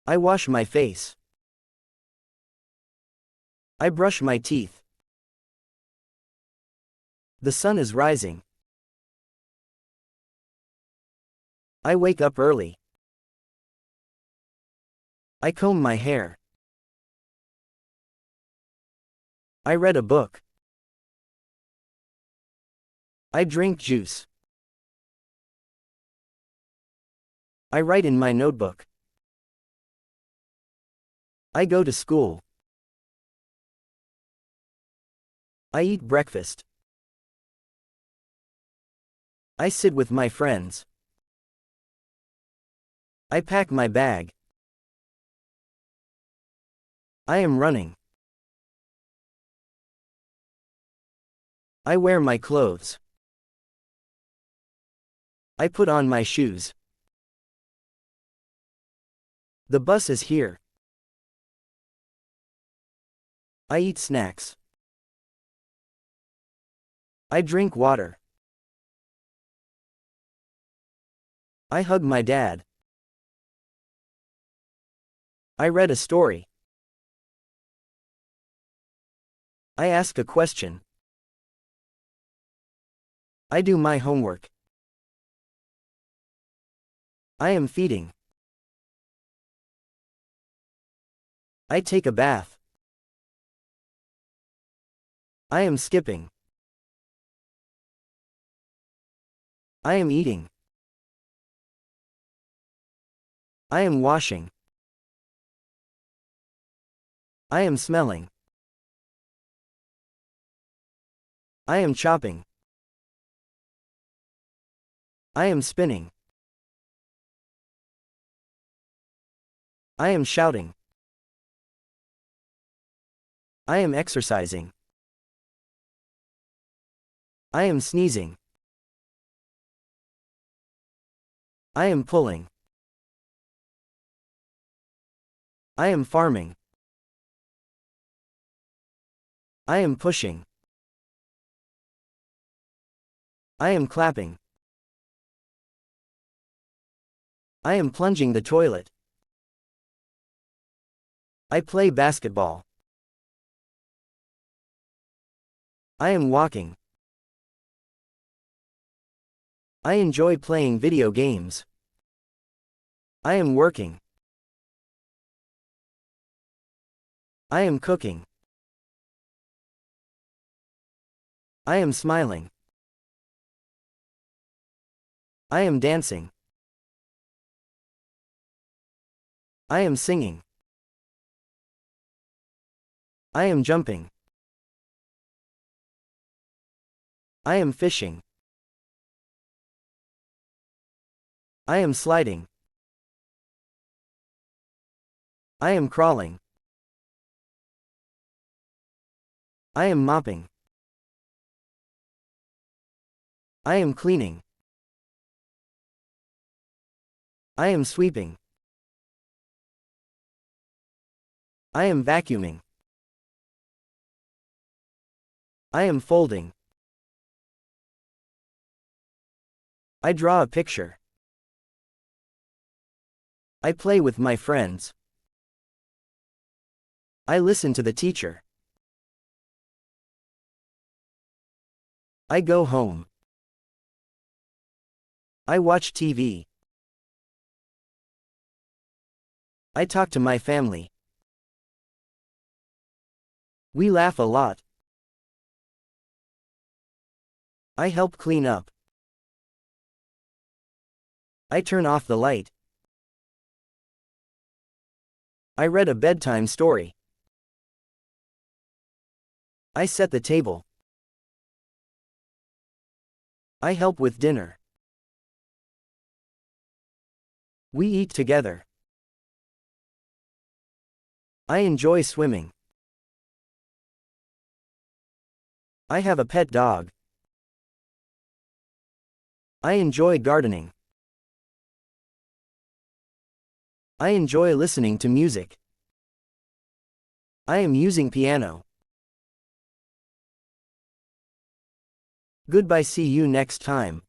I wash my face. I brush my teeth. The sun is rising. I wake up early. I comb my hair. I read a book. I drink juice. I write in my notebook. I go to school. I eat breakfast. I sit with my friends. I pack my bag. I am running. I wear my clothes. I put on my shoes. The bus is here. I eat snacks. I drink water. I hug my dad. I read a story. I ask a question. I do my homework. I am feeding. I take a bath. I am skipping. I am eating. I am washing. I am smelling. I am chopping. I am spinning. I am shouting. I am exercising. I am sneezing. I am pulling. I am farming. I am pushing. I am clapping. I am plunging the toilet. I play basketball. I am walking. I enjoy playing video games. I am working. I am cooking. I am smiling. I am dancing. I am singing. I am jumping. I am fishing. I am sliding. I am crawling. I am mopping. I am cleaning. I am sweeping. I am vacuuming. I am folding. I draw a picture. I play with my friends. I listen to the teacher. I go home. I watch TV. I talk to my family. We laugh a lot. I help clean up. I turn off the light. I read a bedtime story. I set the table. I help with dinner. We eat together. I enjoy swimming. I have a pet dog. I enjoy gardening. I enjoy listening to music. I am using piano. Goodbye, see you next time.